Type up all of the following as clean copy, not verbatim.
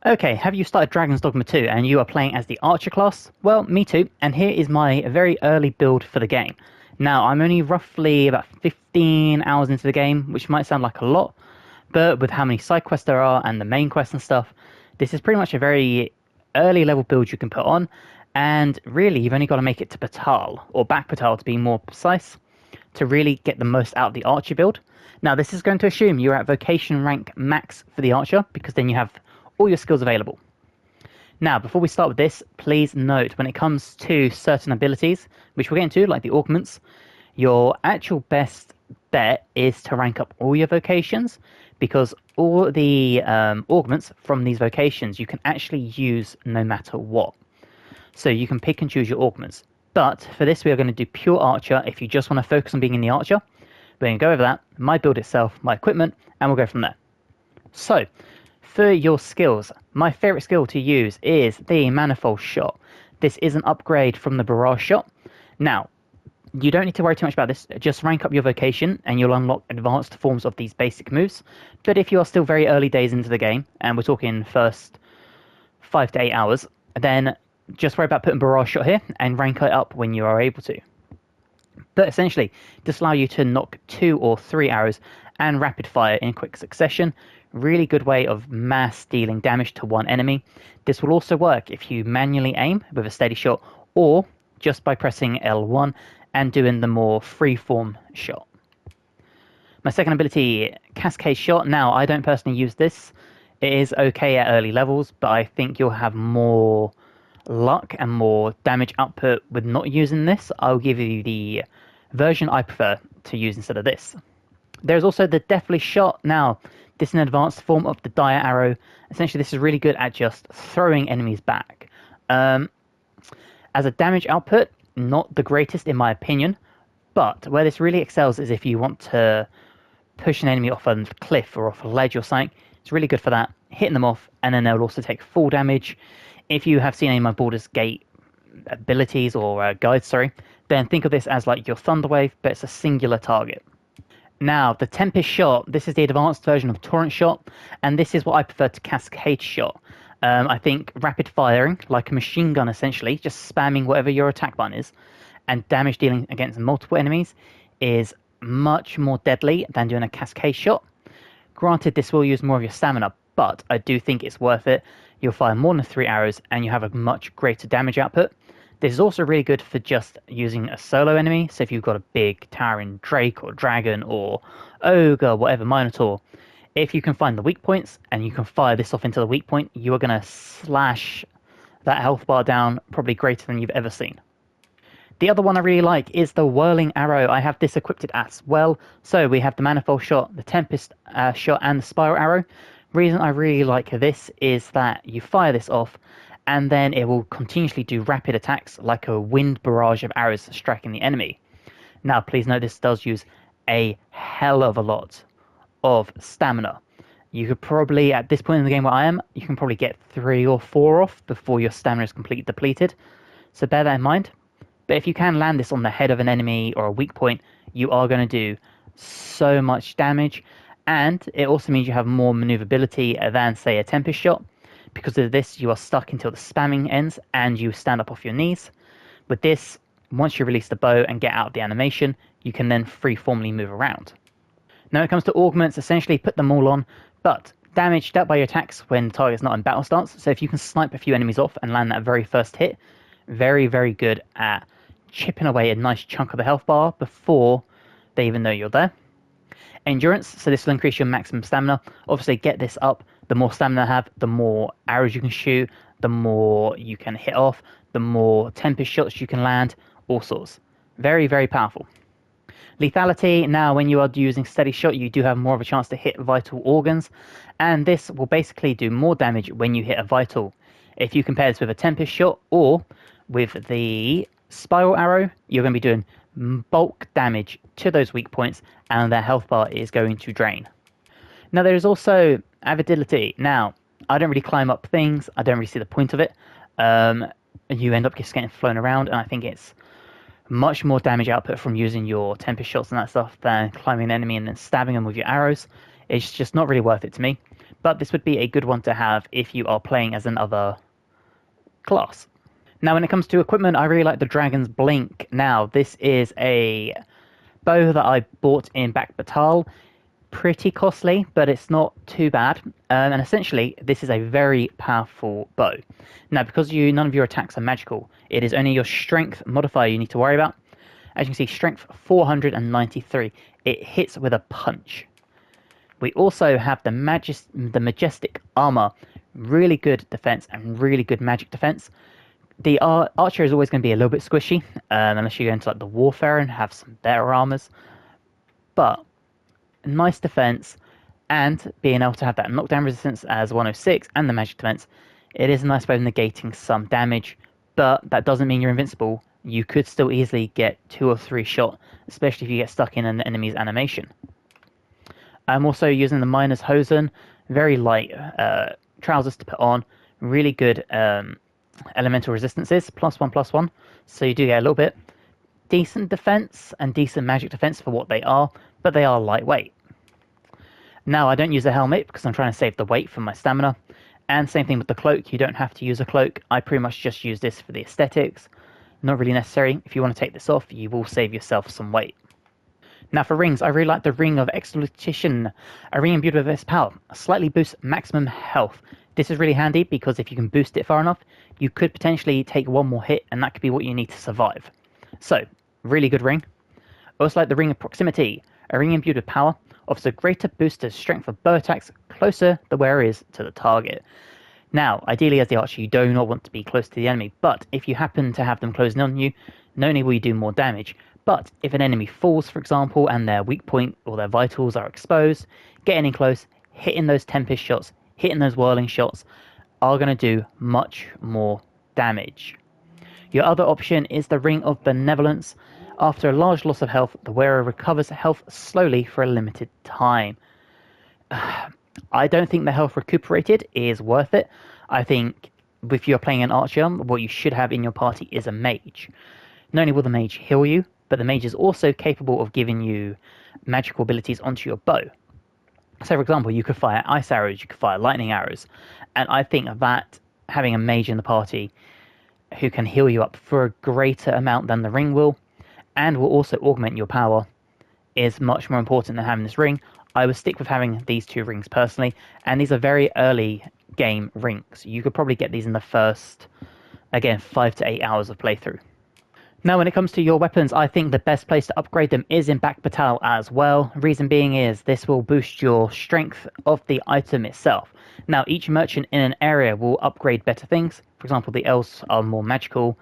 Okay, have you started Dragon's Dogma 2 and you are playing as the Archer class? Well, me too, and here is my very early build for the game. Now, I'm only roughly about 15 hours into the game, which might sound like a lot, but with how many side quests there are and the main quests and stuff, this is pretty much a very early level build you can put on, and really you've only got to make it to Patal, or back Patal to be more precise, to really get the most out of the Archer build. Now, this is going to assume you're at Vocation rank max for the Archer, because then you have all your skills available. Now, before we start with this, please note when it comes to certain abilities, which we'll get into, like the augments, your actual best bet is to rank up all your vocations, because all the augments from these vocations you can actually use no matter what. So you can pick and choose your augments. But for this, we are going to do pure Archer if you just want to focus on being in the Archer. We're going to go over that, my build itself, my equipment, and we'll go from there. So, for your skills, my favourite skill to use is the Manifold Shot. This is an upgrade from the Barrage Shot. Now, you don't need to worry too much about this, just rank up your vocation and you'll unlock advanced forms of these basic moves. But if you are still very early days into the game, and we're talking first 5 to 8 hours, then just worry about putting Barrage Shot here and rank it up when you are able to. But essentially, this allows you to knock 2 or 3 arrows and rapid fire in quick succession. Really good way of mass dealing damage to one enemy. This will also work if you manually aim with a steady shot or just by pressing L1 and doing the more freeform shot. My second ability, Cascade Shot. Now, I don't personally use this. It is okay at early levels, but I think you'll have more luck and more damage output with not using this. I'll give you the version I prefer to use instead of this. There's also the Deathly Shot. Now, this is an advanced form of the Dire Arrow. Essentially, this is really good at just throwing enemies back. As a damage output, not the greatest in my opinion, but where this really excels is if you want to push an enemy off a cliff or off a ledge or something. It's really good for that, hitting them off, and then they'll also take full damage. If you have seen any of my Baldur's Gate abilities or guides, then think of this as like your Thunder Wave, but it's a singular target. Now, the Tempest Shot, this is the advanced version of Torrent Shot, and this is what I prefer to Cascade Shot. I think rapid firing, like a machine gun essentially, just spamming whatever your attack button is, and damage dealing against multiple enemies is much more deadly than doing a Cascade Shot. Granted, this will use more of your stamina, but I do think it's worth it. You'll fire more than 3 arrows, and you have a much greater damage output. This is also really good for just using a solo enemy, so if you've got a big towering Drake or Dragon or Ogre, whatever, Minotaur, if you can find the weak points and you can fire this off into the weak point, you are going to slash that health bar down probably greater than you've ever seen. The other one I really like is the Whirling Arrow. I have this equipped as well. So we have the Manifold Shot, the Tempest Shot, and the Spiral Arrow. Reason I really like this is that you fire this off and then it will continuously do rapid attacks like a wind barrage of arrows striking the enemy. Now, please note this does use a hell of a lot of stamina. You could probably, at this point in the game where I am, you can probably get 3 or 4 off before your stamina is completely depleted. So bear that in mind. But if you can land this on the head of an enemy or a weak point, you are going to do so much damage. And it also means you have more maneuverability than, say, a Tempest Shot. Because of this, you are stuck until the spamming ends and you stand up off your knees. With this, once you release the bow and get out of the animation, you can then freeformly move around. Now, when it comes to augments, essentially put them all on, but damage dealt by your attacks when the target's not in battle stance. So if you can snipe a few enemies off and land that very first hit, very, very good at chipping away a nice chunk of the health bar before they even know you're there. Endurance, so this will increase your maximum stamina. Obviously, get this up. The more stamina I have, the more arrows you can shoot, the more you can hit off, the more Tempest Shots you can land, all sorts. Very, very powerful. Lethality, now when you are using Steady Shot, you do have more of a chance to hit vital organs, and this will basically do more damage when you hit a vital. If you compare this with a Tempest Shot or with the Spiral Arrow, you're going to be doing bulk damage to those weak points, and their health bar is going to drain. Now, there is also Avidity. Now, I don't really climb up things. I don't really see the point of it. You end up just getting flown around, and I think it's much more damage output from using your Tempest Shots and that stuff than climbing an enemy and then stabbing them with your arrows. It's just not really worth it to me. but this would be a good one to have if you are playing as another class. Now, when it comes to equipment, I really like the Dragon's Blink. Now, this is a bow that I bought in Back Batal. Pretty costly, but it's not too bad. And essentially, this is a very powerful bow. Now, because none of your attacks are magical, it is only your strength modifier you need to worry about. As you can see, strength 493. It hits with a punch. We also have the majestic armor, really good defense and really good magic defense. The archer is always going to be a little bit squishy, unless you go into like the warfare and have some better armors. But nice defense, and being able to have that knockdown resistance as 106 and the magic defense, it is a nice way of negating some damage, but that doesn't mean you're invincible. You could still easily get 2 or 3 shot, especially if you get stuck in an enemy's animation. I'm also using the Miner's Hosen, very light trousers to put on, really good elemental resistances, +1/+1, so you do get a little bit. Decent defense and decent magic defense for what they are, but they are lightweight. Now, I don't use a helmet because I'm trying to save the weight for my stamina, and same thing with the cloak. You don't have to use a cloak. I pretty much just use this for the aesthetics. Not really necessary. If you want to take this off, you will save yourself some weight. Now for rings, I really like the Ring of Exaltation, a ring imbued with this power, slightly boosts maximum health. This is really handy because if you can boost it far enough, you could potentially take one more hit and that could be what you need to survive. So, really good ring. I also like the Ring of Proximity, a ring imbued with power, offers a greater boost to strength of bow attacks closer the wearer is to the target. Now, ideally as the archer, you do not want to be close to the enemy, but if you happen to have them closing on you, not only will you do more damage, but if an enemy falls, for example, and their weak point or their vitals are exposed, getting in close, hitting those Tempest shots, hitting those Whirling shots are going to do much more damage. Your other option is the Ring of Benevolence. After a large loss of health, the wearer recovers health slowly for a limited time. I don't think the health recuperated is worth it. I think if you're playing an archer, what you should have in your party is a mage. Not only will the mage heal you, but the mage is also capable of giving you magical abilities onto your bow. So, for example, you could fire ice arrows, you could fire lightning arrows, and I think that having a mage in the party who can heal you up for a greater amount than the ring will, and will also augment your power, is much more important than having this ring. I would stick with having these 2 rings personally, and these are very early game rings. You could probably get these in the first, again, 5 to 8 hours of playthrough. Now, when it comes to your weapons, I think the best place to upgrade them is in Back Batal as well. Reason being is this will boost your strength of the item itself. Now, each merchant in an area will upgrade better things. For example, the elves are more magical,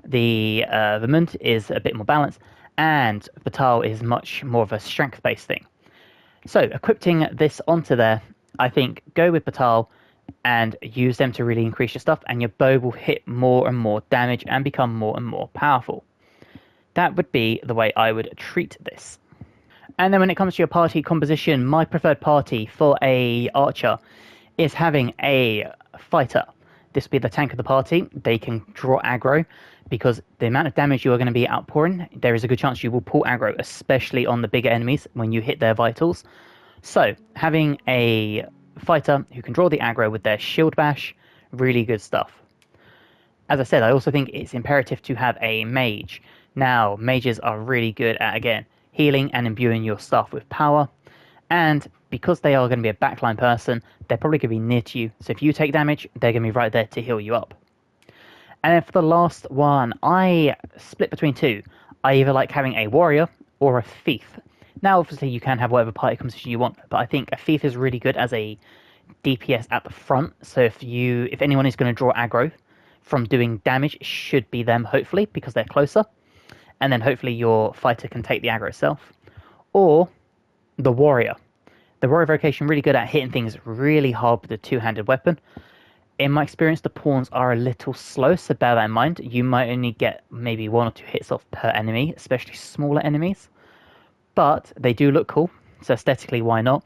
the Vermund is a bit more balanced, and Batal is much more of a strength-based thing. So, equipping this onto there, I think go with Batal and use them to really increase your stuff, and your bow will hit more and more damage and become more and more powerful. That would be the way I would treat this. And then when it comes to your party composition, my preferred party for a archer is having a fighter. This will be the tank of the party. They can draw aggro because the amount of damage you are going to be outpouring, there is a good chance you will pull aggro, especially on the bigger enemies when you hit their vitals. So having a fighter who can draw the aggro with their shield bash, really good stuff. As I said, I also think it's imperative to have a mage. Now, mages are really good at, again, healing and imbuing your stuff with power, and because they are going to be a backline person, they're probably going to be near to you, so if you take damage, they're going to be right there to heal you up. And then for the last one, I split between 2. I either like having a warrior or a thief. Now, obviously, you can have whatever party composition you want, but I think a thief is really good as a DPS at the front. So if anyone is going to draw aggro from doing damage, it should be them, hopefully, because they're closer. And then hopefully your fighter can take the aggro itself. Or the warrior. The warrior vocation really good at hitting things really hard with a 2-handed weapon. In my experience, the pawns are a little slow, so bear that in mind. You might only get maybe 1 or 2 hits off per enemy, especially smaller enemies. But they do look cool, so aesthetically, why not?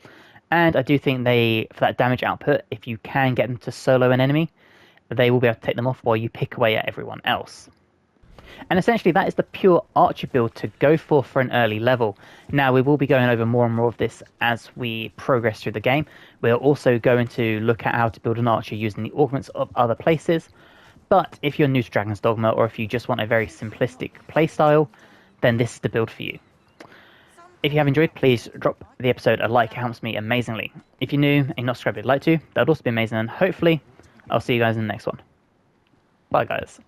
And I do think for that damage output, if you can get them to solo an enemy, they will be able to take them off while you pick away at everyone else. And essentially that is the pure archer build to go for an early level. Now we will be going over more and more of this as we progress through the game. We're also going to look at how to build an archer using the augments of other places. But if you're new to Dragon's Dogma, or if you just want a very simplistic playstyle, then this is the build for you. If you have enjoyed, please drop the episode a like, it helps me amazingly. If you're new and you're not subscribed, I'd like to, that would also be amazing, and hopefully I'll see you guys in the next one. Bye guys.